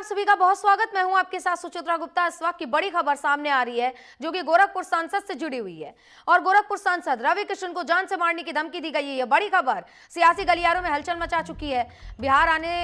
सभी का बहुत स्वागत। मैं हूं आपके साथ सुचित्रा गुप्ता। इस वक्त की बड़ी खबर सामने आ रही है जो कि गोरखपुर सांसद से जुड़ी हुई है और गोरखपुर सांसद रवि किशन को जान से मारने की धमकी दी गई है। यह बड़ी खबर सियासी गलियारों में हलचल मचा चुकी है। बिहार आने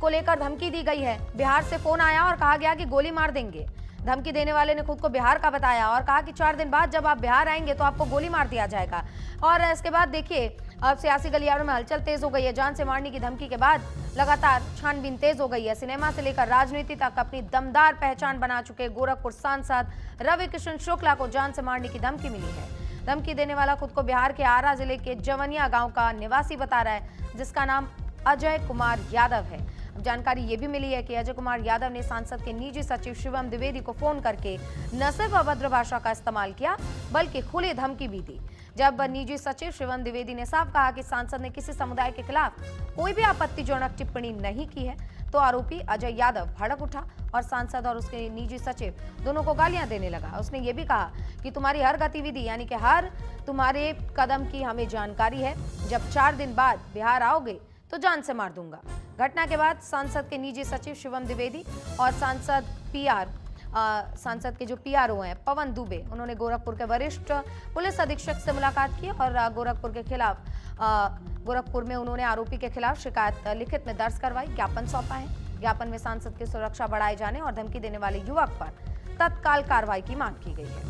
को लेकर धमकी दी गई है। बिहार से फोन आया और कहा गया कि गोली मार देंगे। धमकी देने वाले ने खुद को बिहार का बताया और कहा कि 4 दिन बाद जब आप बिहार आएंगे तो आपको गोली मार दिया जाएगा। और इसके बाद देखिए अब सियासी गलियारों में हलचल तेज हो गई है। जान से मारने की धमकी के बाद लगातार छानबीन तेज हो गई है। सिनेमा से लेकर राजनीति तक अपनी दमदार पहचान बना चुके गोरखपुर सांसद रवि किशन शुक्ला को जान से मारने की धमकी मिली है। धमकी देने वाला खुद को बिहार के आरा जिले के जवनिया गांव का निवासी बता रहा है, जिसका नाम अजय कुमार यादव है। अब जानकारी ये भी मिली है कि अजय कुमार यादव ने सांसद के निजी सचिव शिवम द्विवेदी को फोन करके न सिर्फ अभद्र भाषा का इस्तेमाल किया बल्कि खुली धमकी भी दी। जब निजी सचिव शिवम द्विवेदी ने साफ कहा कि सांसद ने किसी समुदाय के खिलाफ कोई भी आपत्तिजनक टिप्पणी नहीं की है, तो आरोपी अजय यादव भड़क उठा और सांसद और उसके निजी सचिव दोनों को गालियां देने लगा। उसने ये भी कहा कि तुम्हारी हर गतिविधि यानी कि हर तुम्हारे कदम की हमें जानकारी है। जब 4 दिन बाद बिहार आओगे तो जान से मार दूंगा। घटना के बाद सांसद के निजी सचिव शिवम द्विवेदी और सांसद के जो पीआरओ हैं पवन दुबे, उन्होंने गोरखपुर के वरिष्ठ पुलिस अधीक्षक से मुलाकात की और गोरखपुर में उन्होंने आरोपी के खिलाफ शिकायत लिखित में दर्ज करवाई, ज्ञापन सौंपा है। ज्ञापन में सांसद की सुरक्षा बढ़ाए जाने और धमकी देने वाले युवक पर तत्काल कार्रवाई की मांग की गई है।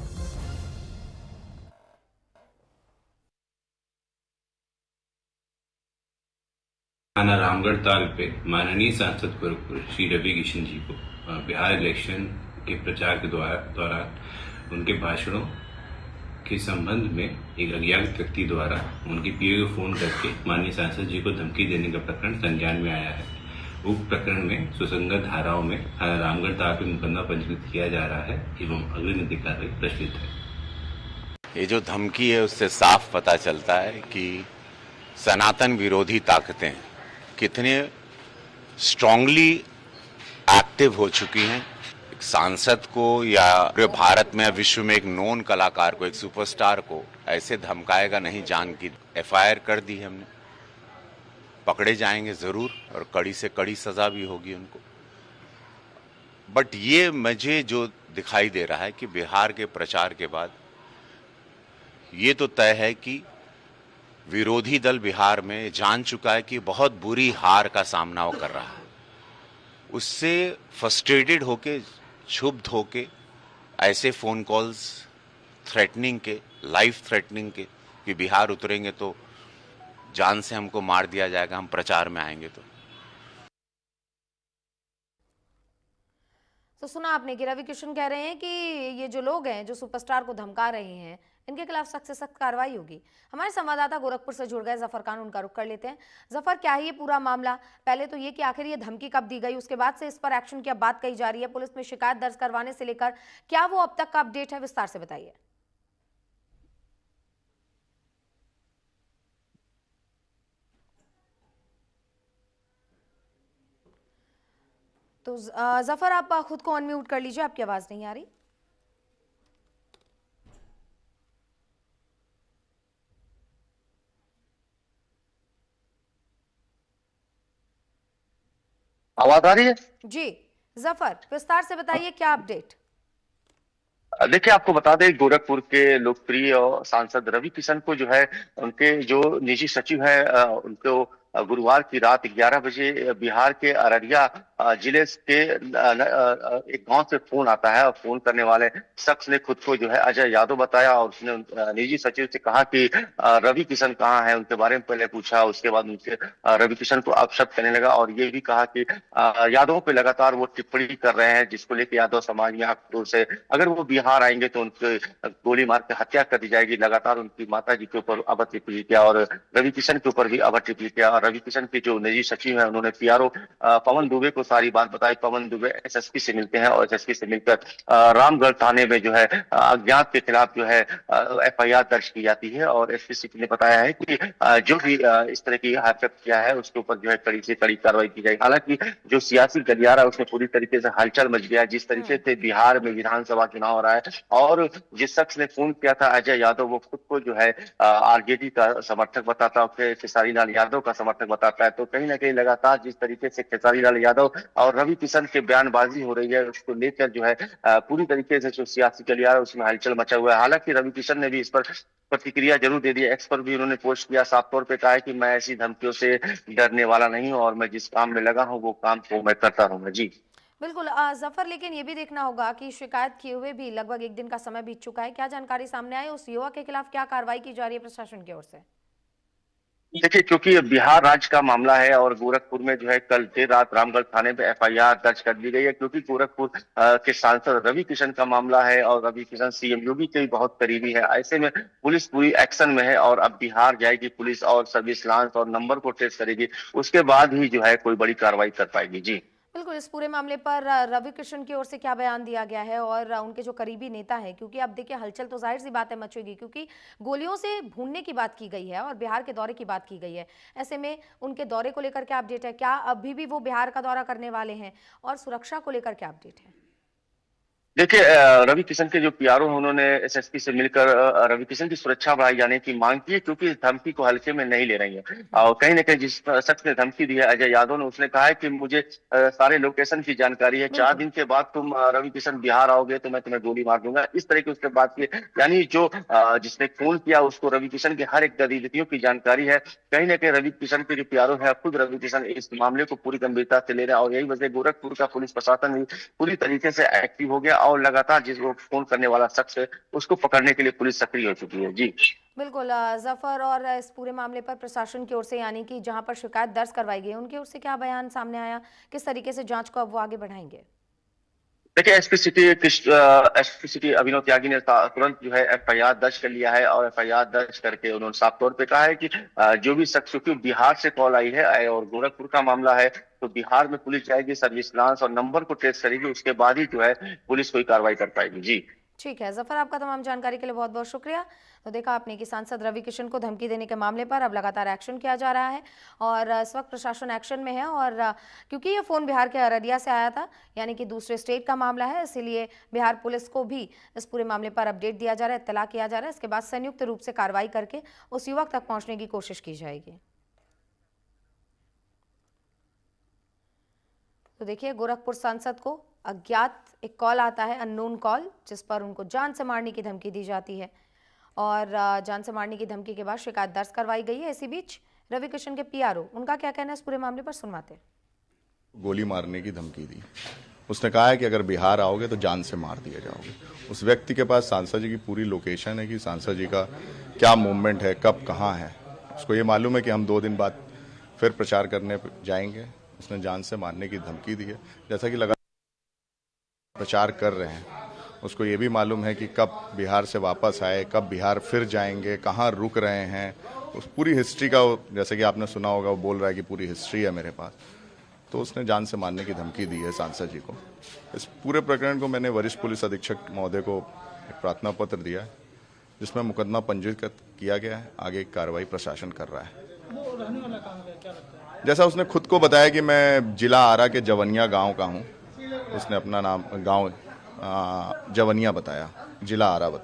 थाना रामगढ़ ताल पे माननीय सांसद गोरखपुर श्री रवि किशन जी को बिहार इलेक्शन के प्रचार के दौरान उनके भाषणों के संबंध में एक अज्ञात व्यक्ति द्वारा उनके पीए को फोन करके माननीय सांसद जी को धमकी देने का प्रकरण संज्ञान में आया है। उक्त प्रकरण में सुसंगत धाराओं में थाना रामगढ़ ताल पे मुकदमा पंजीकृत किया जा रहा है एवं अग्रिम कार्रवाई प्रचलित है। ये जो धमकी है उससे साफ पता चलता है कि सनातन विरोधी ताकतें कितने स्ट्रांगली एक्टिव हो चुकी हैं। एक सांसद को या पूरे भारत में विश्व में एक नोन कलाकार को, एक सुपरस्टार को ऐसे धमकाएगा नहीं जान की। एफआईआर कर दी है हमने, पकड़े जाएंगे जरूर और कड़ी से कड़ी सजा भी होगी उनको। बट ये मुझे जो दिखाई दे रहा है कि बिहार के प्रचार के बाद ये तो तय है कि विरोधी दल बिहार में जान चुका है कि बहुत बुरी हार का सामना वो कर रहा है। उससे फ्रस्ट्रेटेड होके, क्षुब्ध होके ऐसे फोन कॉल्स थ्रेटनिंग के, लाइफ थ्रेटनिंग के कि बिहार उतरेंगे तो जान से हमको मार दिया जाएगा, हम प्रचार में आएंगे तो सुना आपने कि रवि किशन कह रहे हैं कि ये जो लोग हैं जो सुपरस्टार को धमका रहे हैं इनके खिलाफ सख्त से सख्त कार्रवाई होगी। हमारे संवाददाता गोरखपुर से जुड़ गए जफर खान, उनका रुख कर लेते हैं। जफर, क्या है ये पूरा मामला? पहले तो ये कि आखिर ये धमकी कब दी गई, उसके बाद से इस पर एक्शन की अब बात कही जा रही है। पुलिस में शिकायत दर्ज करवाने से लेकर क्या वो अब तक का अपडेट है, विस्तार से बताइए। तो जफर, आप खुद को अनम्यूट कर लीजिए, आपकी आवाज नहीं आ रही। आवाज आ रही है? जी जफर, विस्तार से बताइए क्या अपडेट। देखिए, आपको बता दें गोरखपुर के लोकप्रिय सांसद रवि किशन को जो है उनके जो निजी सचिव है उनको गुरुवार की रात 11 बजे बिहार के अररिया जिले के एक गांव से फोन आता है और फोन करने वाले शख्स ने खुद को जो है अजय यादव बताया और उसने निजी सचिव से कहा कि रवि किशन कहाँ है, उनके बारे में पहले पूछा। उसके बाद उनसे रवि किशन को अपशब्द करने लगा और ये भी कहा कि यादवों पे लगातार वो टिप्पणी कर रहे हैं जिसको लेकर यादव समाज में आक्रोश है। अगर वो बिहार आएंगे तो उनके गोली मार के हत्या कर दी जाएगी। लगातार उनकी माता जी के ऊपर अभद्र टिप्पणी किया और रवि किशन के ऊपर भी अभद्र टिप्पणी किया। और रवि किशन के जो निजी सचिव है उन्होंने पीआरओ पवन दुबे को सारी बात बताई। पवन दुबे एसएसपी से मिलते हैं और एसएसपी से मिलकर रामगढ़ थाने में जो है अज्ञात के खिलाफ जो है एफआईआर दर्ज की जाती है और एसपी ने बताया है कि जो भी इस तरह की हरकत किया है उसके ऊपर जो है कड़ी से कड़ी कार्रवाई की जाएगी। हालांकि जो सियासी गलियारा है उसमें पूरी तरीके से हलचल मच गया। जिस तरीके से बिहार में विधानसभा चुनाव हो रहा है और जिस शख्स ने फोन किया था अजय यादव, वो खुद को जो है आरजेडी का समर्थक बताता है, खेसारी लाल यादव का समर्थक समर्थक बताता है। तो कहीं ना कहीं लगातार जिस तरीके से खेसारी लाल यादव और रवि किशन के बयानबाजी हो रही है, उसको लेकर जो है पूरी तरीके से जो सियासी गलियारा उसमें हलचल मचा हुआ है। हालांकि रवि किशन ने भी इस पर प्रतिक्रिया जरूर दे दी है। एक्स पर भी उन्होंने पोस्ट किया, साफ तौर पे कहा है कि मैं ऐसी धमकियों से डरने वाला नहीं हूं और मैं जिस काम में लगा हूं वो काम को मैं करता रहूंगा। जी बिल्कुल जफर, लेकिन ये भी देखना होगा कि शिकायत किए हुए भी लगभग एक दिन का समय बीत चुका है। क्या जानकारी सामने आई, उस युवक के खिलाफ क्या कार्रवाई की जा रही है प्रशासन की ओर से? देखिए, क्योंकि बिहार राज्य का मामला है और गोरखपुर में जो है कल देर रात रामगढ़ थाने में एफआईआर दर्ज कर दी गई है, क्योंकि गोरखपुर के सांसद रवि किशन का मामला है और रवि किशन सीएम योगी के भी बहुत करीबी है। ऐसे में पुलिस पूरी एक्शन में है और अब बिहार जाएगी पुलिस और सर्विस लांस और नंबर को ट्रेस करेगी, उसके बाद ही जो है कोई बड़ी कार्रवाई कर पाएगी। जी बिल्कुल, इस पूरे मामले पर रवि किशन की ओर से क्या बयान दिया गया है और उनके जो करीबी नेता हैं, क्योंकि अब देखिए हलचल तो जाहिर सी बात है मचेगी, क्योंकि गोलियों से भूनने की बात की गई है और बिहार के दौरे की बात की गई है। ऐसे में उनके दौरे को लेकर क्या अपडेट है? क्या अभी भी वो बिहार का दौरा करने वाले हैं और सुरक्षा को लेकर क्या अपडेट है? देखिए, रवि किशन के जो पीआरओ हैं उन्होंने एसएसपी से मिलकर रवि किशन की सुरक्षा बढ़ाई जाने की मांग की है, क्योंकि इस धमकी को हल्के में नहीं ले रही है। और कहीं ना कहीं जिस शख्स ने धमकी दी है, अजय यादव ने, उसने कहा है कि मुझे सारे लोकेशन की जानकारी है, 4 दिन के बाद तुम रवि किशन बिहार आओगे तो मैं तुम्हें गोली मार दूंगा। इस तरह की उसके बात की, यानी जो जिसने फोन किया उसको रवि किशन के हर एक गतिविधियों की जानकारी है। कहीं ना कहीं रवि किशन के जो पीआरओ है, खुद रवि किशन इस मामले को पूरी गंभीरता से ले रहे हैं और यही वजह गोरखपुर का पुलिस प्रशासन भी पूरी तरीके से एक्टिव हो गया और लगातार जिसको फोन करने वाला शख्स है उसको पकड़ने के लिए पुलिस सक्रिय हो चुकी है। जी बिल्कुल जफर, और इस पूरे मामले पर प्रशासन की ओर से, यानी कि जहां पर शिकायत दर्ज करवाई गई है, उनकी ओर से क्या बयान सामने आया? किस तरीके से जांच को अब वो आगे बढ़ाएंगे? देखिए, एसपी सिटी अभिनव त्यागी ने तुरंत जो है एफआईआर दर्ज कर लिया है और एफआईआर दर्ज करके उन्होंने साफ तौर पे कहा है कि जो भी शख्स, क्योंकि बिहार से कॉल आई है और गोरखपुर का मामला है, तो बिहार में पुलिस जाएगी, सर्विस लांस और नंबर को ट्रेस करेगी, उसके बाद ही जो है पुलिस कोई कार्रवाई कर पाएगी। जी ठीक है जफर, आपका तमाम जानकारी के लिए बहुत बहुत शुक्रिया। तो देखा आपने कि सांसद रवि किशन को धमकी देने के मामले पर अब लगातार एक्शन किया जा रहा है और इस वक्त प्रशासन एक्शन में है। और क्योंकि ये फ़ोन बिहार के अररिया से आया था, यानी कि दूसरे स्टेट का मामला है, इसीलिए बिहार पुलिस को भी इस पूरे मामले पर अपडेट दिया जा रहा है, इत्तला किया जा रहा है। इसके बाद संयुक्त रूप से कार्रवाई करके उस युवक तक पहुँचने की कोशिश की जाएगी। तो देखिए, गोरखपुर सांसद को अज्ञात एक कॉल आता है, अननोन कॉल, जिस पर उनको जान से मारने की धमकी दी जाती है और जान से मारने की धमकी के बाद शिकायत दर्ज करवाई गई है। इसी बीच रवि किशन के पीआरओ, उनका क्या कहना है इस पूरे मामले पर, सुनवाते। गोली मारने की धमकी दी। उसने कहा है कि अगर बिहार आओगे तो जान से मार दिए जाओगे। उस व्यक्ति के पास सांसद जी की पूरी लोकेशन है कि सांसद जी का क्या मूवमेंट है, कब कहाँ है। उसको ये मालूम है कि हम 2 दिन बाद फिर प्रचार करने जाएंगे। उसने जान से मारने की धमकी दी है। जैसा कि लगातार प्रचार कर रहे हैं, उसको ये भी मालूम है कि कब बिहार से वापस आए, कब बिहार फिर जाएंगे, कहाँ रुक रहे हैं, उस पूरी हिस्ट्री का, जैसे कि आपने सुना होगा, वो बोल रहा है कि पूरी हिस्ट्री है मेरे पास। तो उसने जान से मारने की धमकी दी है सांसद जी को। इस पूरे प्रकरण को मैंने वरिष्ठ पुलिस अधीक्षक महोदय को एक प्रार्थना पत्र दिया है, जिसमें मुकदमा पंजीकृत किया गया है। आगे कार्रवाई प्रशासन कर रहा है। जैसा उसने खुद को बताया कि मैं जिला आरा के जवनिया गांव का हूं। उसने अपना नाम गांव जवनिया बताया, जिला आरा बताया।